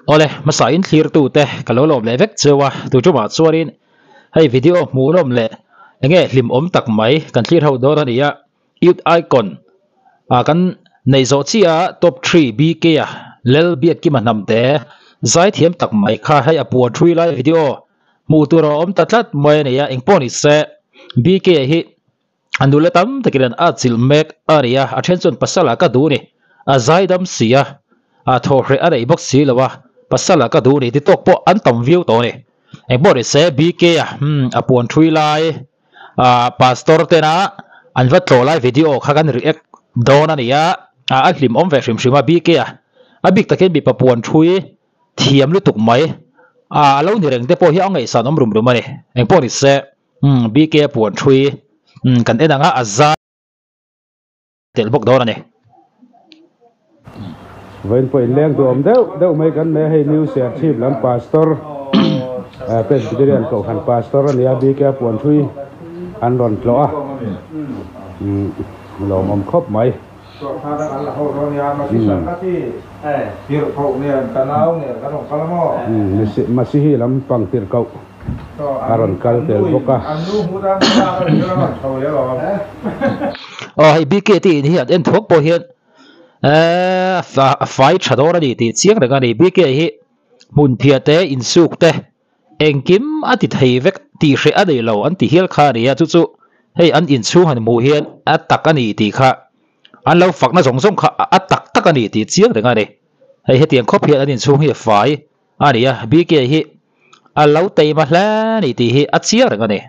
ole masain clear tu te kalolom le vek chewa tu chuma chuarin hei video mulom le enge hlim om tak mai kan clear ho dor ania youth icon kan nei zo chia top 3 bk lel biat ki manam te zai thiam tak mai kha hei apu three lai video mu tu ro om tatlat moi ania engpon is se bk hi andule tam takiran achil mek area attention pasala ka du ni a zaidam sia a thore a rei bok si lawa pasala ka du ni ti tok po an tam view to ni eng bo ri se bk apon thui lai pastor te na an va tlo lai video kha kan react don ania a hlim om ve hrim hrim bk a big taken bi papuan thui thiam lu tuk mai lo ni reng te po hi angai san om rum rum ani eng po ri se bk puan thui kan enanga azza tel bok dor ani When po leng tu om deu mai kan me hey news share chief lam pastor presbyterian ko han pastor ni abi ka puan thui an ron tlo a lo om khop mai masihi lam pang tir kau aron kal tel boka hay bk ti ni hian en thok po hian fai chadora ni ti chiang daga ni bk hi mun phia te in suk te engkim ati thei vek ti hre a dei lo an ti hial kha ria chu chu hei an in chu han mu hian atak ani ti kha an lo fak na zong kha atak tak ani ti chiang daga ni hei hetiang khop hian an in chu hi fai ania bk hi a lo tei ma hla ni ti hi a chiang daga ni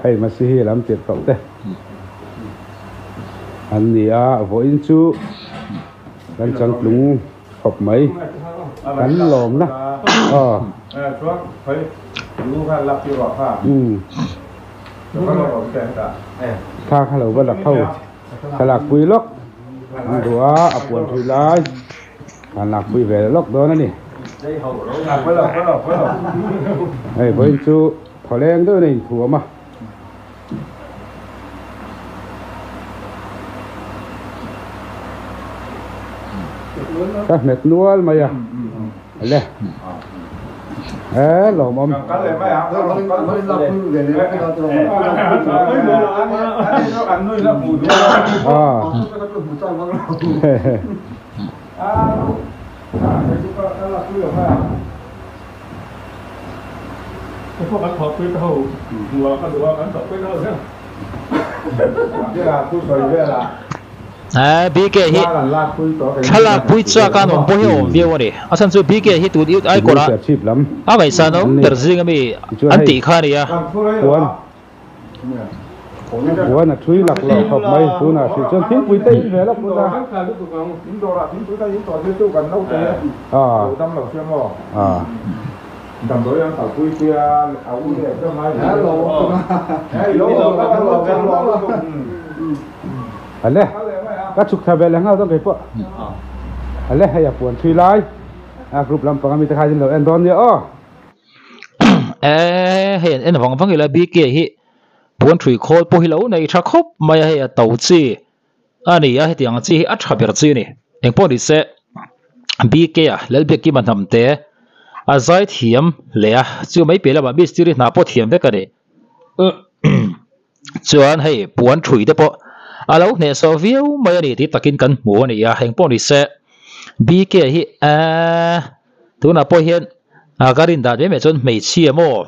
hey masihi lam tir kau te an nia vo in chu kan chang tlung khop mai kan lom na kha kha lo ba la khau khalak pui lok dua apuan thui lai khalak pui ve lok do na ni hey với chú thọ len đó này thua mà các mệt nuôi mà ya lẹ lò mồmพวกกันถอดพื้นเท่าหัวกันหรือว่ากันถอดพื้นเท่าเนี่ยนี่ล่ะผู้ช่วยเวลาbk hi thala pui cha kan om po hi om view ani asan chu bk hi tu diut ai kora a vai sa no der jing ami anti kha ria na thui lak lo khop mai tu na si chon tin pui tei ve la pu da đầm đối ăn tàu cùi kia áo uống để cho mai ale các chục thằng về là ngao trong cái bộ ale hay là buồn phi lai group làm bằng mình khai lên endon nhá hiện en vòng vòng là bk hi buồn thủy khôi po hi lâu này chắc khóc mai hay là tàu chi ani hay tiếng chi at hợp biệt chi này em po đi xe bk lấy việc kia mà nằm té zai thiam le chu mai pela ba mistri na po thiam ve ka re chuan hei puan thui te po alo ne so view mai ani ti takin kan mu ani ya heng po ni se bk hi tu na po hian garin da me chon mei chi mo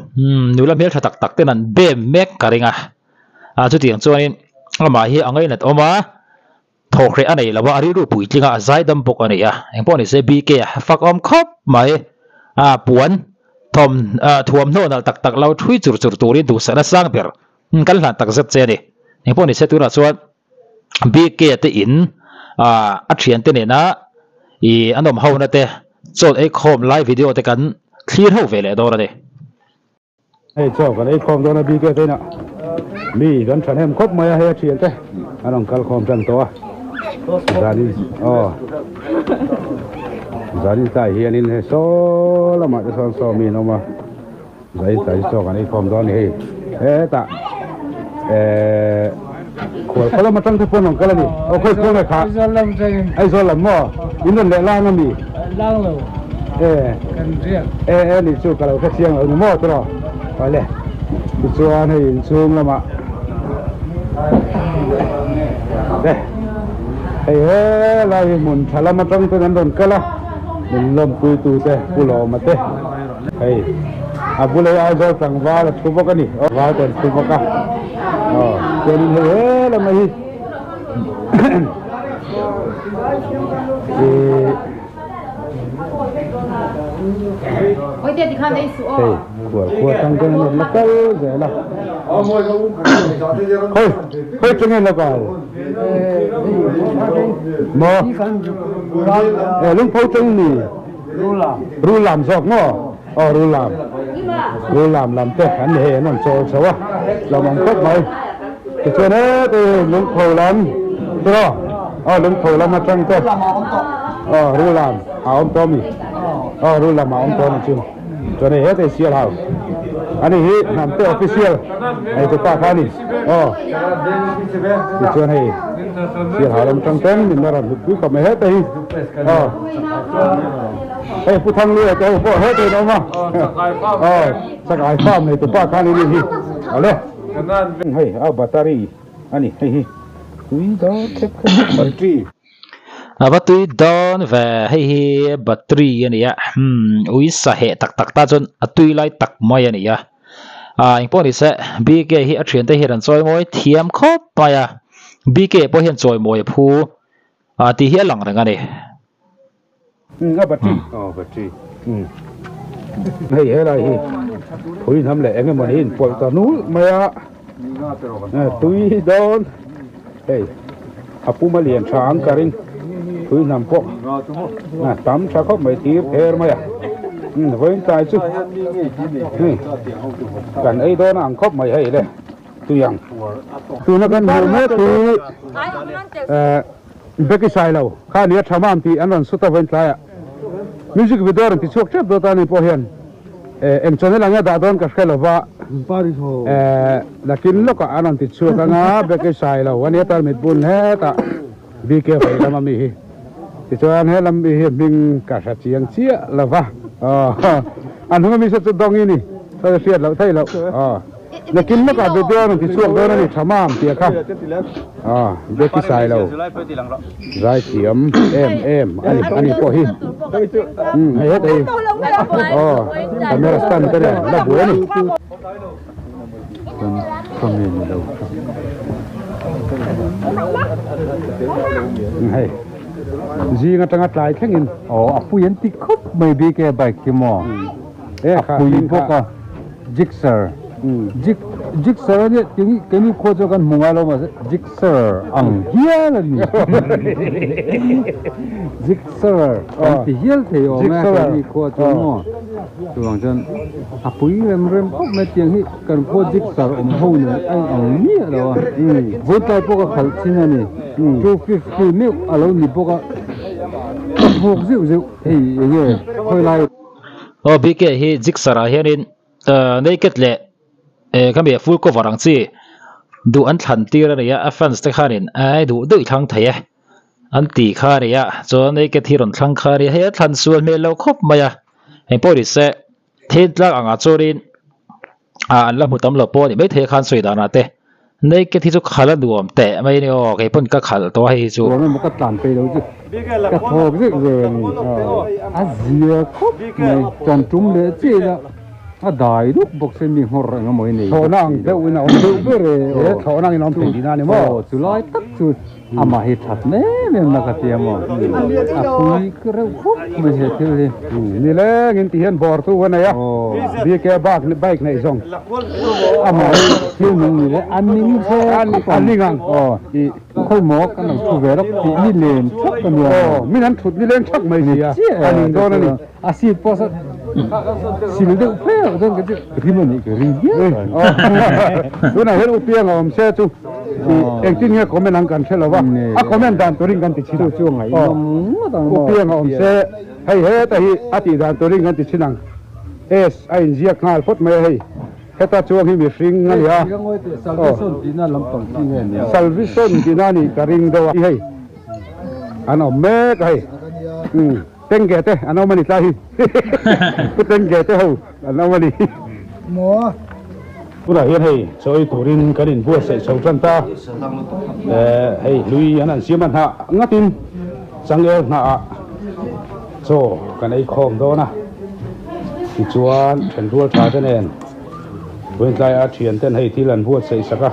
nula mel tha tak tak te nan be mek karinga chu tiang chuanin ama hi angai nat oma thokre anei lawa ari ru pui tlinga zai dam pok ani ya heng po ni se bk fak om khop mai puan thom thuam no na tak tak lau thui chur chur turin tu sana sang ber kal hlan tak zet che ni eng poni se tu na chuan bk te in a thian te ne na I anom ho na te chon ei khom live video te kan clear ho vele do ra de hey cho kan ei khom do na bk te na mi kan than hem khop mai he thian te anong kal khom tan to zani zari tai hian in he so lama te son so mi no ma zai tai so kan ei khom do ni he ta เขาเรามาตั้งที่พนองกันแล้วนี่โอเคพวกไหนขาไอ้โซลัมหม้ออินนั่นแหละล่างก็มีล่างเลยกันเรียกนี่สู้กับเราแค่เสียงเอาหม้อตลอดไปเลยส่วนให้ซูมแล้วมาเด้ไอ้เราหมุนถ้าเรามาตั้งตัวนั้นโดนกันละมันลมกุยตูเต้กุหลาบมาเต้ไอ้อาบุเลยเอาโดนสังวาลทุบกันนี่วาลเป็นทุบกันเจ้านี่แล้วมาฮิOi, dia di kana isu oh. Kuat tang kan lekal je lah. Hoi cengeng lekal. Mo. Lung phau ceng ni. Rulam sok mo. Oh rulam làm tết anh hề nó trâu xấu à. Làm bằng cốt mày. Cái chuyện đó thì lung phau làm. Đó. Lung phau làm mà trăng tết. Rulam. Ông Tommy. Rulam ông Tommy chứ. Cho nên hết thì siêu hào. Anh ấy làm tết official. Này tụi ta khai đi. Cái chuyện này siêu hào làm trăng tết mình đã làm quý còn mày hết đi. Ê, phụ thăng luôn cho phụ hết rồi đâu mà. Sắc ái farm này tụi ta khai đi đi. Ở đây. Hey, battery. Anh ấy. Quý đó xếp battery. Battery down về hay battery này á, uy sa hệ tắc ta chun tùy lại tắc mai này á, anh bảo đi sẽ bị cái hiện chuyển tới hiện rồi mỗi thiam khóc bay à, bị cái bảo hiện rồi mỗi phu, thì hiện lằng rồi này. Battery, battery, hay là hi, thôi thầm lệ cái món hin, phụ ta núi mày à, tùy down, hey, apu mà liền sáng cả rin. Tôi nằm cọ, tắm sao có mấy tiếng air mày à, với tay chứ, cảnh ấy đó là ăn khóc mày hay đấy, tôi nó gần nhiều mét thì, bé cái sai lâu, khai liệt tham ăn thì anh ăn suốt tao vẫn lại à, music video thì suốt chết đó ta này bỏ hiền, em cho nên là nghe đã đón cả cái là vợ, là kín lúc anh ăn thì suốt cái ngã bé cái sai lâu, anh ấy ta mới buồn hết à, bị cái phải làm gì thì cho anh hết làm việc mình cả sát chiang chia là va anh không biết sẽ đông ini tôi phiền lâu thấy lâu là kín nó cả video thì suốt đó này chăm am tiệt không biết cái sai lâu giải tiệm em anh có hin hết đây camera stand cái này là buổi này không nhìn đâu hay gì ngắt ngắt lại khác in apuyan tikop may bigay bike kimo apuyan po ka jigsaw jigsaw ni kini ko jo kan mungalo mas jigsaw ang hial ni jigsaw ang hial theo ma kini ko jo mo tuang jan apuyan rem ko may tiang hi kan ko jigsaw ho ni ang ni lo voi tai po ka khal china ni 250 mil alo ni po ka hộp rượu thì như hơi lại bị cái hi jigsaw hiện in naked lệ cái việc full cover rằng gì đủ anh thằng tia ra đấy fans tới khai ai đủ đợi thằng thấy anh tỉ khai đấy cho naked thì rồi thằng khai đấy hết thằng xuân mê lâu khóc mày anh bảo đi sẽ thế là anh cho đến anh làm một tấm lợp bò thì mấy thế khăn sưởi đàn nè thế naked thì chút khai là đủ tệ mấy này cái phần các khai to hay chú một cái tàn phê đâu chứ cái hộp rượu rồi dìa khóc này tròn trúng để chi đó đại lúc bốc xem mình horror cái mồi này thọ năng cái uống nào uống bữa rồi thọ năng nó phải đi nào mà chú nói tất chú mà hết thật nè mình là cái tiệm mà cùi cái rau khúc mình hết thế điนี่แหละเงินที่เห็นบอร์ตัวnày á bị cái bike này xong mà thiếu mìnhนี่แหละอันนี้แค่อันนี้งังค่อยหมอกกันถูกเวลาปีนี่เลนชักกันเลยไม่นั้นถุดนี่เล่นชักไม่ดีอ่ะอันนี้โดนนี่สิพอสักสิมันเดือดเฟ้อจนก็ริมันนี่ก็ริเยอะตัวไหนเห็นอุปยงเสียจุเองจริงเนี่ยคอมเมนต์กันใช่หรือวะคอมเมนต์ด่านตัวริงกันติดชิดช่วงไหนอุปยงเสียให้แต่อาทิตย์ด่านตัวริงกันติดชิดังไอ้เจียกงานพดไม่ให้ heta chuang hi mi hring ani a salvation tina lampang ti nge ni salvation tinani karing do hi hei ano me kai tenge te ano mani tla hi tenge te ho ano mani mo pura hian hei choi turin kanin bua sei chho tran ta hei lui anan siaman ha ngatin changel na so kan ei khom do na ti chuan then rual tha ten en wen tlai a thian ten hei thil an bua sei saka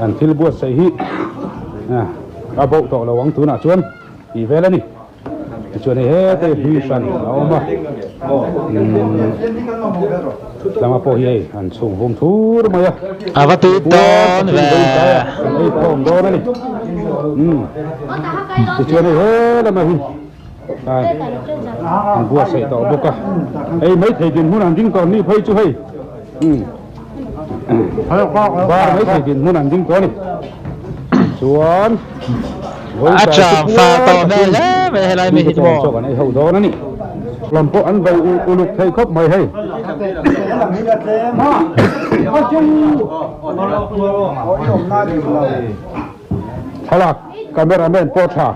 an thil bua sei hi a bo to lo wang tu na chuan i vela ni chuan he te hui san oma lama po hi an chung vum thur maya avatu ton ve ei khom do na ni ti chuan he lama hi an bua sei to boka ei mấy thầy tiền muốn ăn trứng còn đi phơi chú hay ba mấy thầy tiền muốn ăn trứng còn đi xuống chạm pha to về lẽ về lại mình cho cái này hậu đó nè làm bộ ăn vậy u lục thầy khóc mày hay hay là cameraman porta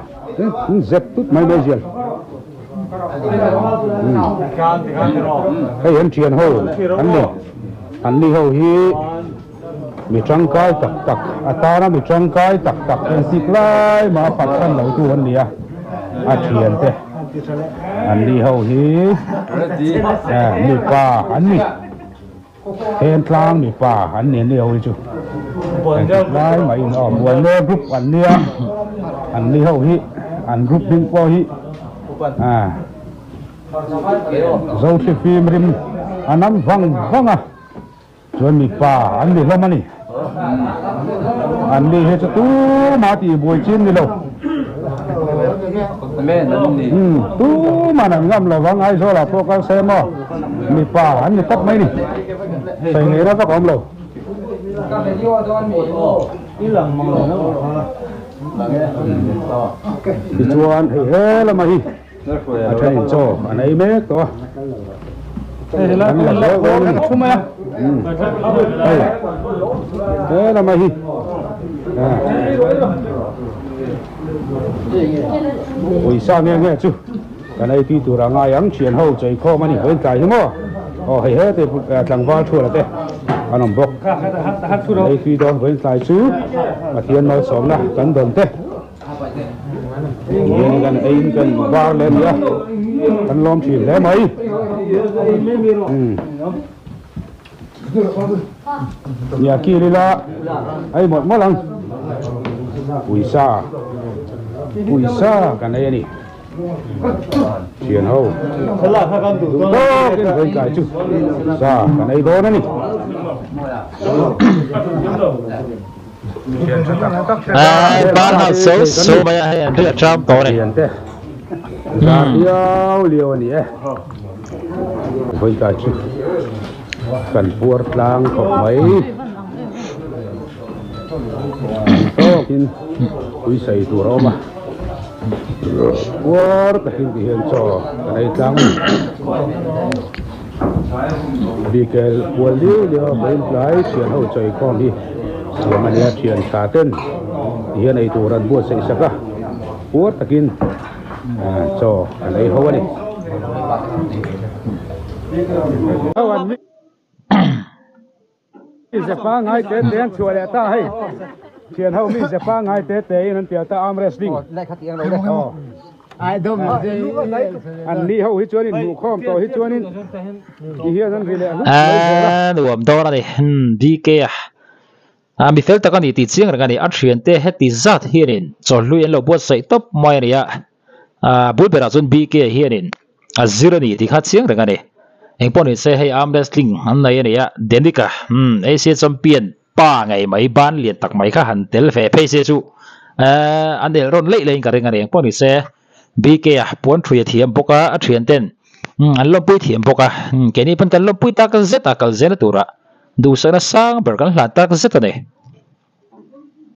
dẹp tút mày bây giờ hay anh truyền hồ anh đi hồ hi bị trăng cái tắc tắc ta nó bị trăng cái tắc tắc anh xịt lại mà phát sinh lâu tu anh đi truyền thế anh đi hồ hi mi pa anh mi hen lang mi pa anh niên đi hồ chứ lại mày nó buồn lên rút anh đi hồ hi anh rút đinh po hi dâu thì phim rim anh nắm văng à chuẩn bị pa anh đi làm anh đi hết cho tú mà thì buổi chín đi đâu tú mà nằm ngâm là văng ai rồi là tôi có xem mà bị pa anh đi tắt mấy đi phải nghĩ đó có không đâu thì chuan thì hết là mà đi cho nên cho anh ấy biết to anh là lớn hơn chúng mày thế là mày ôi sao nghe chứ cái này thì tụi rằng ai ăn chuyện hậu chạy kho mà đi với cái chứ mà hay hết thì thằng vào chùa là thế anh ông bốc đây khi đó với cái chứ mà thiên nói sống là cẩn thận thế ini kan ain kan bar lên ya kan lom chi le mai ya ki la ai một lần ui sa kan ai ni chuyện hậu đó cái cái chứ sa kan ai đó ni ban học số bây giờ rất là trong tổ này ra liều nè với cái chứ cần buộc lang học mấy to kinh quý sài tù rô mà buộc cái hiện cho cái này lang vì cái buộc liều bên trái chuyển hậu chạy con đi mà mình đã chuyển cả tên hiện nay tụ rần buốt xây saka buốt takin cho cái này hậu này mi sẽ phá ngay tết đến chùa để ta hay chuyển hậu mi sẽ phá ngay tết để nên tiểu ta arm wrestling ai đâu anh đi hậu hít chuối đi ngủ khom to hít chuối đi thì hiện dân gì lệ đủ ẩm to này đi kia mi fel ta kan ni ti chiang ra kan ni a thian te he ti zat hirin cho luin lo buat sai top mai ria bu bera chun bk hirin a zero ni ti kha chiang ra kan ni engpon ni se hei arm wrestling an nei ania denika asia champion pa ngai mai ban lian tak mai kha han tel fe phe se chu an del ron lei lein ka ringa ni engpon ni se bk pon thria thiam boka a thian ten an lo pui thiam boka ke ni pan kan lo pui ta kan zeta kal zena tura du sana sang ber kan hlan ta kan zeta ne